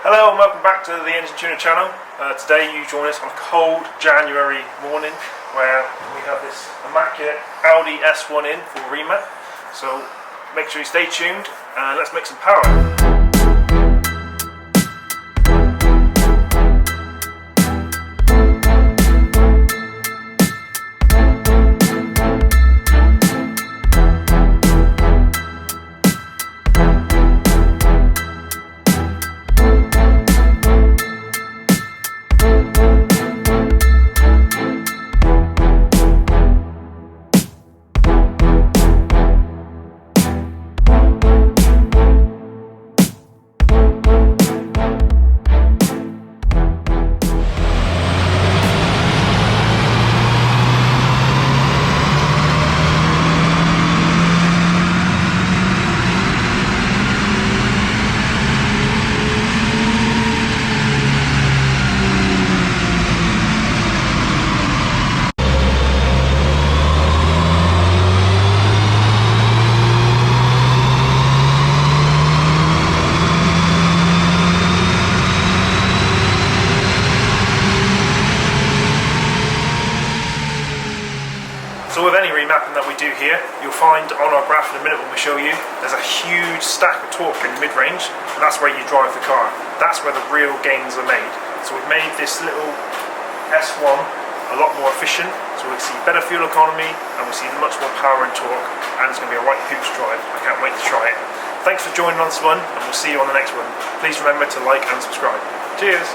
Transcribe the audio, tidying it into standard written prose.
Hello and welcome back to the Enginetuner channel. Today you join us on a cold January morning where we have this immaculate Audi S1 in for remap. So make sure you stay tuned and let's make some power. So with any remapping that we do here, you'll find on our graph in a minute when we show you, there's a huge stack of torque in mid-range, and that's where you drive the car. That's where the real gains are made. So we've made this little S1 a lot more efficient, so we see better fuel economy, and we see much more power and torque, and it's going to be a right hoops drive. I can't wait to try it. Thanks for joining on this one, and we'll see you on the next one. Please remember to like and subscribe. Cheers!